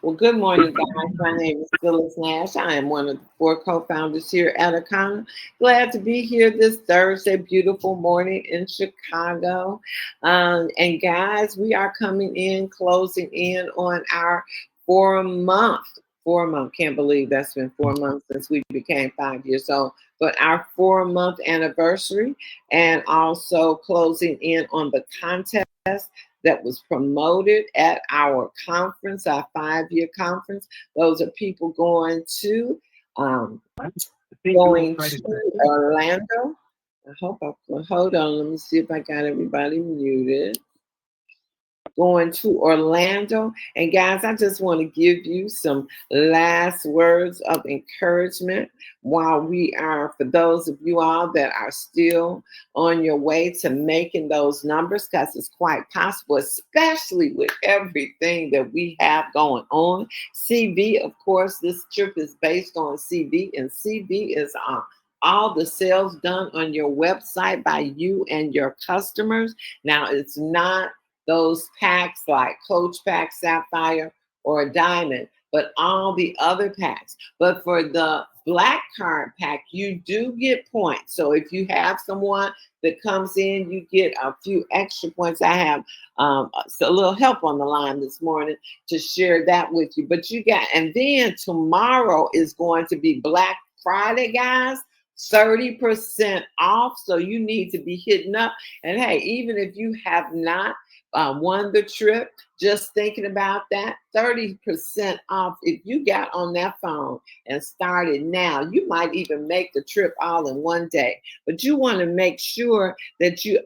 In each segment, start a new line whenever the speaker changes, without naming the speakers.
Well, good morning, guys. My name is Phyllis Nash. I am one of the 4 co-founders here at Akana. Glad to be here this Thursday, beautiful morning in Chicago. And guys, we are coming in, closing in on our 4 month. 4 month, can't believe that's been 4 months since we became 5 years old. But our 4 month anniversary, and also closing in on the contest that was promoted at our conference, our 5 year conference. Those are people going to Orlando. I hope hold on. Let me see if I got everybody muted. Going to Orlando. And guys, I just want to give you some last words of encouragement while we are, for those of you all that are still on your way to making those numbers, because it's quite possible, especially with everything that we have going on. CV, of course, this trip is based on CV, and CV is all the sales done on your website by you and your customers. Now, it's not those packs like Coach Pack, Sapphire, or Diamond, but all the other packs. But for the Black Card pack, you do get points. So if you have someone that comes in, you get a few extra points. I have a little help on the line this morning to share that with you. But you got, and then tomorrow is going to be Black Friday, guys. 30% off. So you need to be hitting up. And hey, even if you have not won the trip, just thinking about that, 30% off. If you got on that phone and started now, you might even make the trip all in one day. But you want to make sure that you're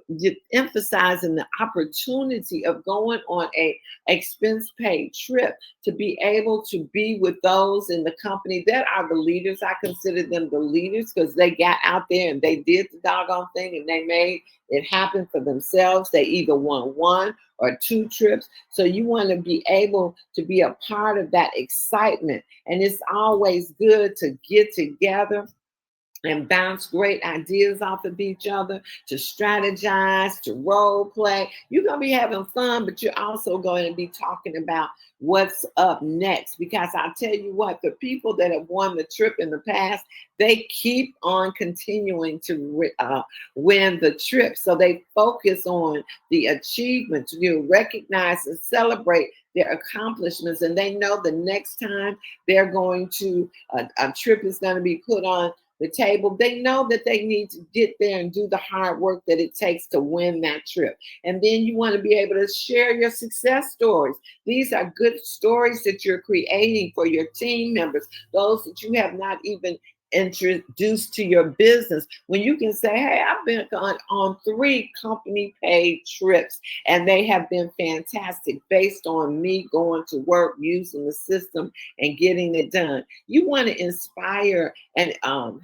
emphasizing the opportunity of going on a expense paid trip to be able to be with those in the company that are the leaders. I consider them the leaders because they got out there and they did the doggone thing and they made it happen for themselves. They either won 1 or 2 trips. So you want to be able to be a part of that excitement. And it's always good to get together and bounce great ideas off of each other, to strategize, to role play. You're going to be having fun, but you're also going to be talking about what's up next. Because I'll tell you what, the people that have won the trip in the past, they keep on continuing to win the trip. So they focus on the achievements, recognize and celebrate their accomplishments. And they know the next time they're going to, a trip is going to be put on the table, they know that they need to get there and do the hard work that it takes to win that trip. And then you want to be able to share your success stories. These are good stories that you're creating for your team members, those that you have not even introduced to your business, when you can say, hey, I've been on 3 company paid trips and they have been fantastic based on me going to work, using the system and getting it done. You want to inspire and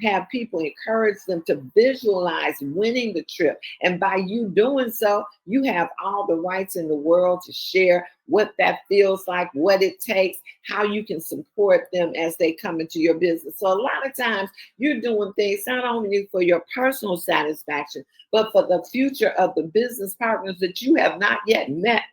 have people, encourage them to visualize winning the trip. And by you doing so, you have all the rights in the world to share what that feels like, what it takes, how you can support them as they come into your business. So a lot of times you're doing things not only for your personal satisfaction, but for the future of the business partners that you have not yet met.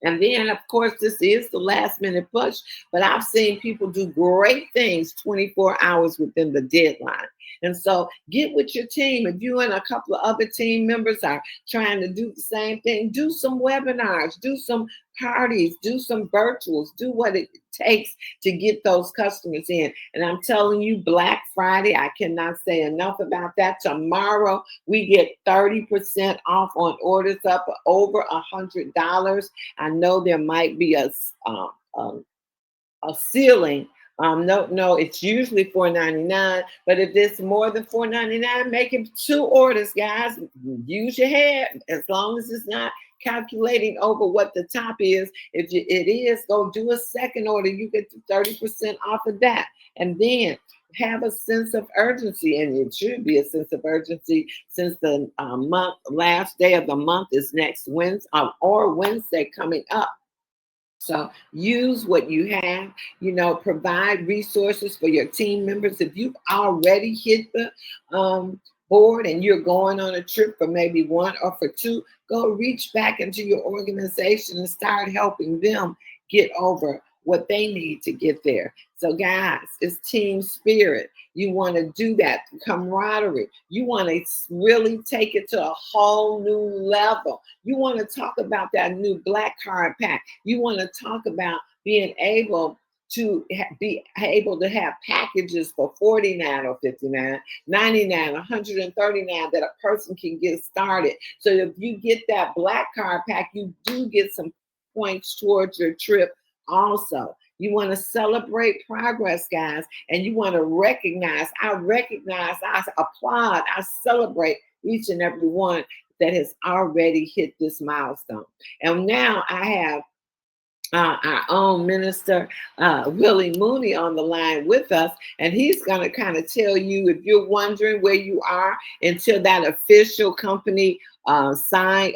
And then, of course, this is the last minute push, but I've seen people do great things 24 hours within the deadline. And so get with your team. If you and a couple of other team members are trying to do the same thing, do some webinars, do some parties, do some virtuals, do what it takes to get those customers in. And I'm telling you, Black Friday, I cannot say enough about that. Tomorrow, we get 30% off on orders up over $100. I know there might be a ceiling. No, it's usually $4.99, but if it's more than $4.99, make it 2 orders, guys. Use your head, as long as it's not calculating over what the top is. If it is, go do a second order. You get 30% off of that. And then have a sense of urgency, and it should be a sense of urgency since the last day of the month is next Wednesday or Wednesday coming up. So use what you have, provide resources for your team members. If you've already hit board and you're going on a trip for maybe one or for two, go reach back into your organization and start helping them get over what they need to get there. So, guys, it's team spirit. You want to do that, camaraderie. You want to really take it to a whole new level. You want to talk about that new black card pack. You want to talk about being able to be able to have packages for 49 or 59, 99, 139 that a person can get started. So if you get that black card pack, you do get some points towards your trip also. You want to celebrate progress, guys, and you want to recognize, I applaud, I celebrate each and every one that has already hit this milestone. And now I have our own minister, Willie Mooney, on the line with us, and he's going to kind of tell you, if you're wondering where you are until that official company sign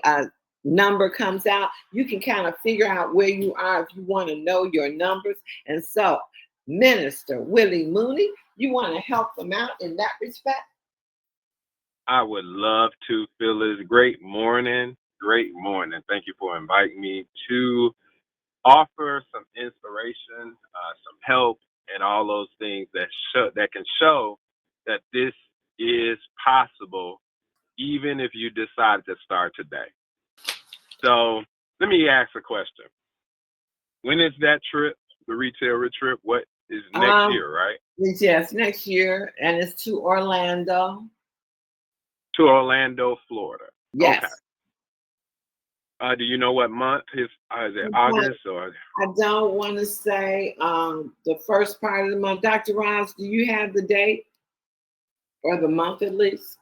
number comes out, you can kind of figure out where you are if you want to know your numbers. And so, Minister Willie Mooney, you want to help them out in that respect?
I would love to, Phyllis. Great morning. Great morning. Thank you for inviting me to offer some inspiration, some help, and all those things that can show that this is possible, even if you decide to start today. So let me ask a question. When is that trip, the retail trip? What is next year, right?
Yes, next year, and it's to Orlando.
To Orlando, Florida.
Yes.
Okay. Do you know what month? Is it August or?
I don't want to say the first part of the month. Dr. Ross, do you have the date or the month at least?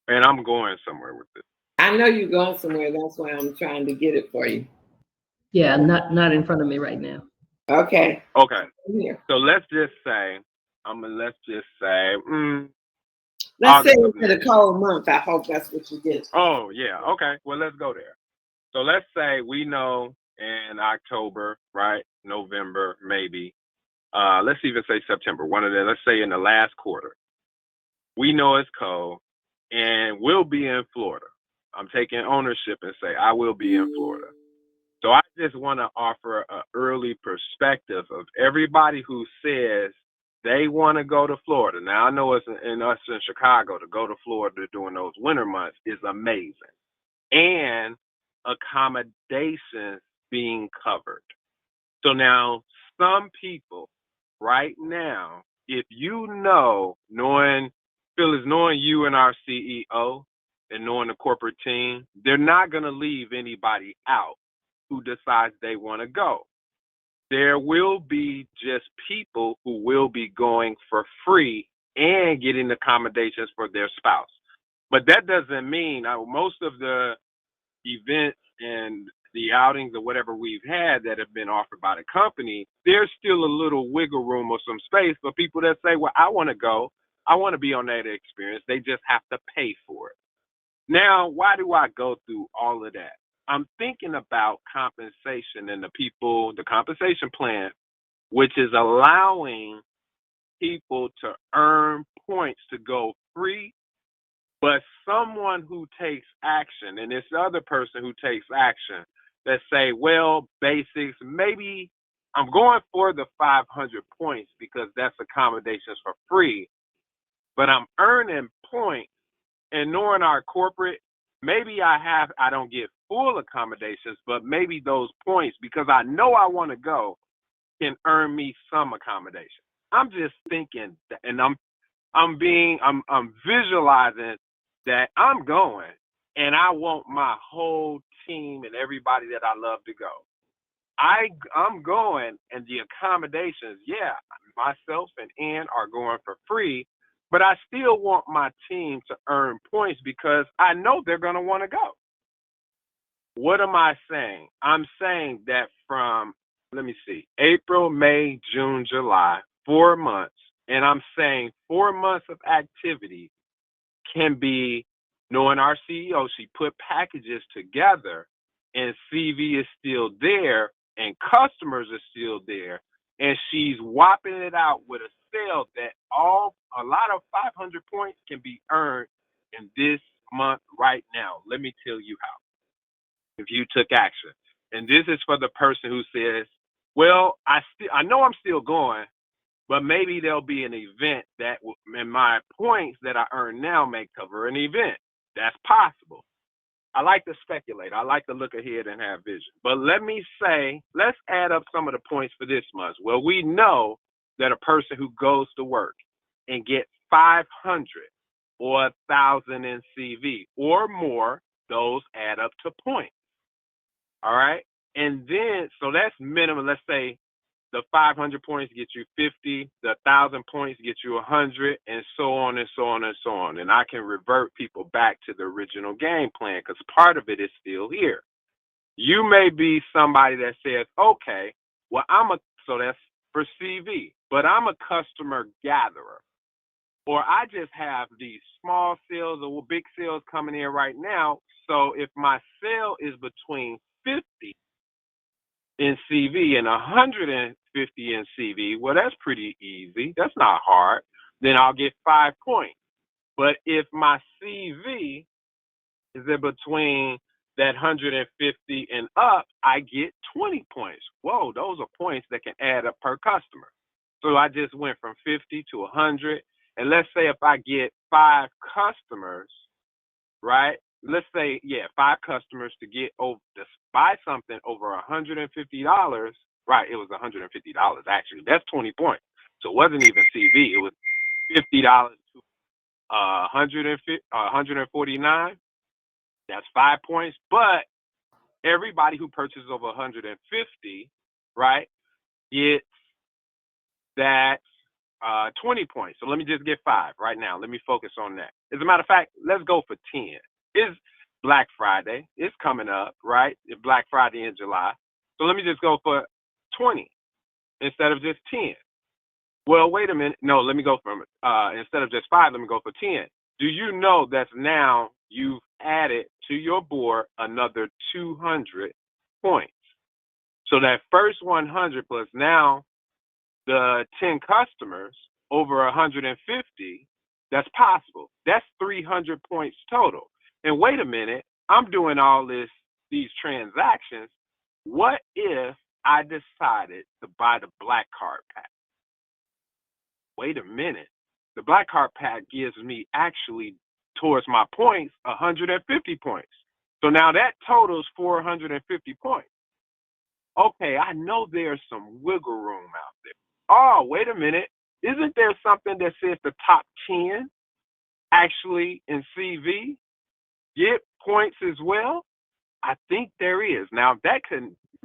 And I'm going somewhere with it.
I know you're going somewhere. That's why I'm trying to get it for you.
Yeah, not in front of me right now.
Okay.
Okay.
Here.
So let's just say,
let's say it's a cold month. I hope that's what you get.
Oh, yeah. Okay. Well, let's go there. So let's say we know in October, right? November, maybe. Let's even say September. One of them. Let's say in the last quarter. We know it's cold, and we'll be in Florida. I'm taking ownership and say I will be in Florida. So I just want to offer an early perspective of everybody who says they want to go to Florida. Now, I know it's in us in Chicago, to go to Florida during those winter months is amazing. And accommodations being covered. So now some people right now, if you know, knowing you and our CEO and knowing the corporate team, they're not going to leave anybody out who decides they want to go. There will be just people who will be going for free and getting accommodations for their spouse. But that doesn't mean most of the events and the outings or whatever we've had that have been offered by the company, there's still a little wiggle room or some space for people that say, well, I want to go. I want to be on that experience. They just have to pay for it. Now, why do I go through all of that? I'm thinking about compensation and the compensation plan, which is allowing people to earn points to go free, but someone who takes action, and this other person who takes action that say, well, basics, maybe I'm going for the 500 points because that's accommodations for free, but I'm earning points, and knowing our corporate, maybe I don't get full accommodations, but maybe those points, because I know I want to go, can earn me some accommodation. I'm just thinking, and I'm visualizing that I'm going, and I want my whole team and everybody that I love to go. I'm going, and the accommodations, yeah, myself and Ann are going for free, but I still want my team to earn points because I know they're going to want to go. What am I saying? I'm saying that from, April, May, June, July, 4 months, and I'm saying 4 months of activity can be, knowing our CEO, she put packages together, and CV is still there, and customers are still there, and she's whopping it out with a sale that a lot of 500 points can be earned in this month right now. Let me tell you how. If you took action, and this is for the person who says, "Well, I know I'm still going, but maybe there'll be an event that, and my points that I earn now may cover an event." That's possible. I like to speculate. I like to look ahead and have vision. But let me say, let's add up some of the points for this month. Well, we know that a person who goes to work and gets 500 or 1,000 in CV or more, those add up to points. All right. And then, so that's minimum. Let's say the 500 points get you 50, the 1,000 points get you 100, and so on and so on and so on. And I can revert people back to the original game plan because part of it is still here. You may be somebody that says, okay, well, so that's for CV, but I'm a customer gatherer. Or I just have these small sales or big sales coming in right now. So if my sale is between 50 in CV and 150 in CV, well, that's pretty easy. That's not hard. Then I'll get 5 points. But if my CV is in between that 150 and up, I get 20 points. Whoa, those are points that can add up per customer. So I just went from 50 to 100. And let's say if I get 5 customers, right? Let's say, 5 customers to buy something over $150. Right, it was $150 actually. That's 20 points. So it wasn't even CV. It was $50 to 149. That's 5 points. But everybody who purchases over 150, right, gets that 20 points. So let me just get 5 right now. Let me focus on that. As a matter of fact, let's go for 10. It's Black Friday. It's coming up, right? Black Friday in July. So let me just go for 20 instead of just 10. Well, wait a minute. No, let me go from instead of just 5, let me go for 10. Do you know that's now you've added to your board another 200 points? So that first 100 plus now the 10 customers over 150, that's possible. That's 300 points total. And wait a minute, I'm doing all these transactions. What if I decided to buy the Black Card Pack? Wait a minute. The Black Card Pack gives me actually, towards my points, 150 points. So now that totals 450 points. Okay, I know there's some wiggle room out there. Oh, wait a minute. Isn't there something that says the top 10 actually in CV get points as well? I think there is. Now,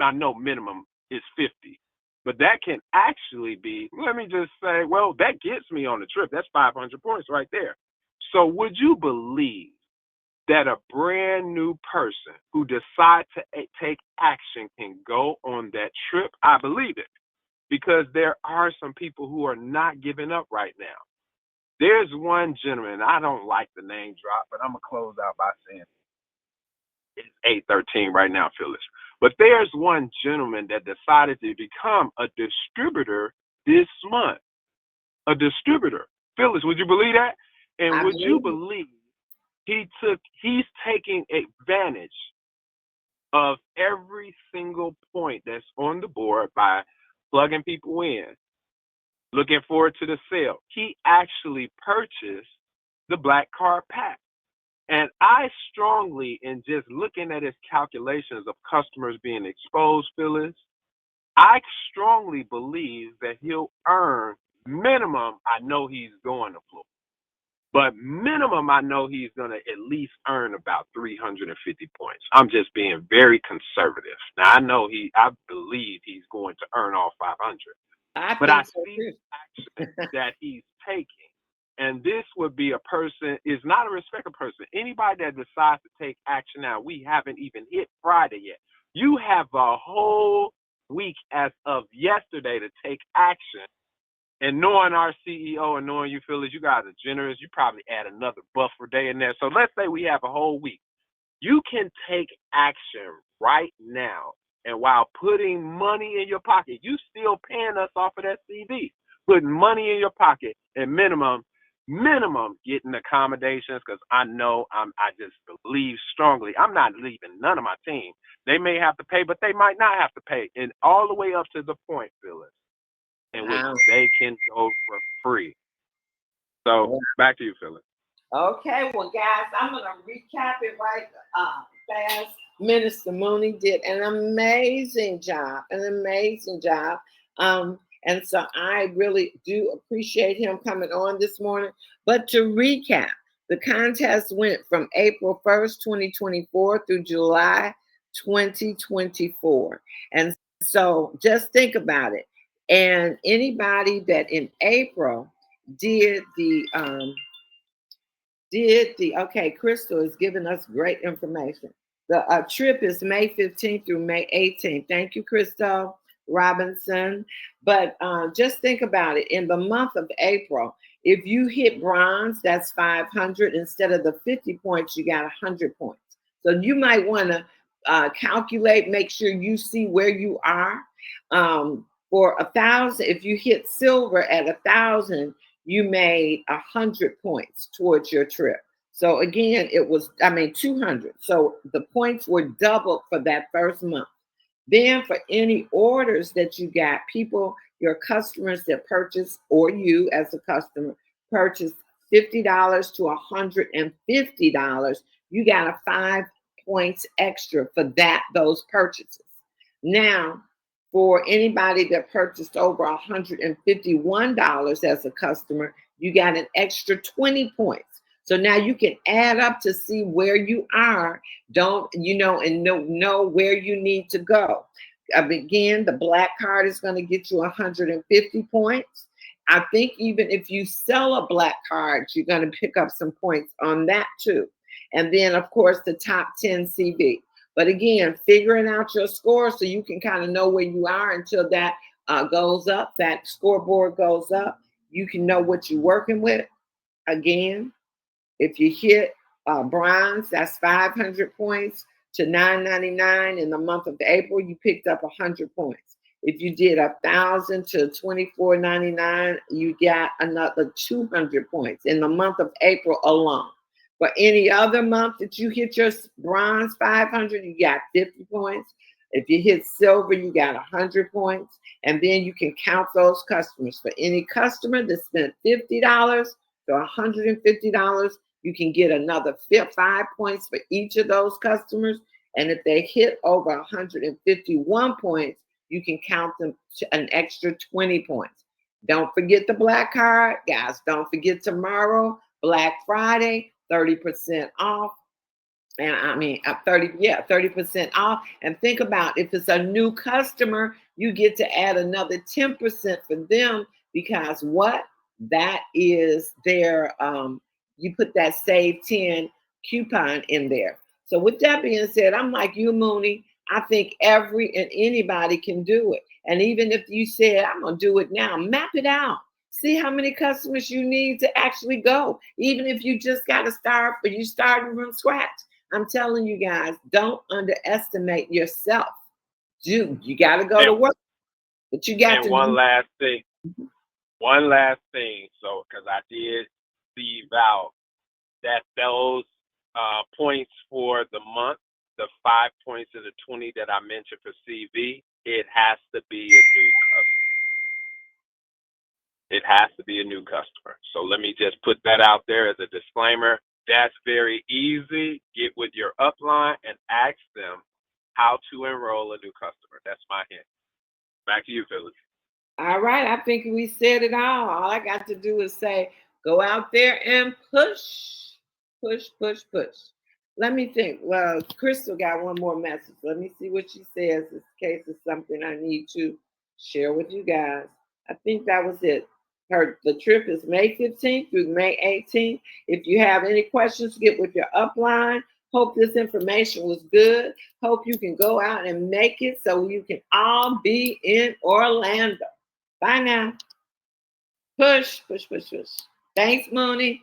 I know minimum is 50, but that can actually be, let me just say, well, that gets me on the trip. That's 500 points right there. So would you believe that a brand new person who decides to take action can go on that trip? I believe it. Because there are some people who are not giving up right now. There's one gentleman, I don't like the name drop, but I'm going to close out by saying it's 8:13 right now, Phyllis. But there's one gentleman that decided to become a distributor this month. A distributor. Phyllis, would you believe that? And would you believe he's taking advantage of every single point that's on the board by plugging people in, looking forward to the sale. He actually purchased the Black Card Pack. And I strongly, in just looking at his calculations of customers being exposed, Phyllis, I strongly believe that he'll earn minimum, I know he's going to Florida, but minimum, I know he's going to at least earn about 350 points. I'm just being very conservative. Now, I believe he's going to earn all 500. But I see action that he's taking. And this would be a person, is not a respected person. Anybody that decides to take action now, we haven't even hit Friday yet. You have a whole week as of yesterday to take action. And knowing our CEO and knowing you, Phyllis, you guys are generous. You probably add another buffer day in there. So let's say we have a whole week. You can take action right now And while putting money in your pocket, you still paying us off of that CV. Putting money in your pocket and minimum getting accommodations, because I know I just believe strongly. I'm not leaving none of my team. They may have to pay, but they might not have to pay. And all the way up to the point, Phyllis, in which they can go for free. So back to you, Phyllis.
Okay, well, guys, I'm going to recap it right fast. Minister Mooney did an amazing job, and so I really do appreciate him coming on this morning. But to recap, the contest went from April 1st, 2024 through July 2024. And so just think about it. And anybody that in April did the okay, Crystal is giving us great information. The trip is May 15th through May 18th. Thank you, Crystal Robinson. But just think about it. In the month of April, if you hit bronze, that's 500. Instead of the 50 points, you got 100 points. So you might want to calculate, make sure you see where you are. For 1,000, if you hit silver at 1,000, you made 100 points towards your trip. So again, it was, 200. So the points were doubled for that first month. Then for any orders that you got, people, your customers that purchase, or you as a customer purchased $50 to $150, you got a 5 points extra for those purchases. Now, for anybody that purchased over $151 as a customer, you got an extra 20 points. So now you can add up to see where you are, and know where you need to go. Again, the black card is going to get you 150 points. I think even if you sell a black card, you're going to pick up some points on that too. And then, of course, the top 10 CV. But again, figuring out your score so you can kind of know where you are until that goes up, that scoreboard goes up. You can know what you're working with. Again, if you hit bronze, that's 500 points to $9.99. In the month of April, you picked up 100 points. If you did 1,000 to $24.99, you got another 200 points in the month of April alone. For any other month that you hit your bronze 500, you got 50 points. If you hit silver, you got 100 points. And then you can count those customers. For any customer that spent $50 to $150, you can get another 5 points for each of those customers. And if they hit over 151 points, you can count them to an extra 20 points. Don't forget the black card, guys. Don't forget tomorrow, Black Friday, 30% off. And 30% off. And think about, if it's a new customer, you get to add another 10% for them, because that is their, you put that Save 10 coupon in there. So with that being said, I'm like you, Mooney. I think anybody can do it. And even if you said, I'm going to do it now, map it out. See how many customers you need to actually go. Even if you just got to start, but you starting from scratch. I'm telling you guys, don't underestimate yourself. You got to go to work, but you got to.
One last thing. So, because I did leave out that those points for the month, the 5 points and the 20 that I mentioned for CV, it has to be a new customer. It has to be a new customer. So let me just put that out there as a disclaimer. That's very easy. Get with your upline and ask them how to enroll a new customer. That's my hint. Back to you, Phyllis.
All right. I think we said it all. All I got to do is say, go out there and push. Let me think. Well, Crystal got one more message. Let me see what she says in case it's something I need to share with you guys. I think that was it. The trip is May 15th through May 18th. If you have any questions, get with your upline. Hope this information was good. Hope you can go out and make it so you can all be in Orlando. Bye now. Push. Thanks, Mooney.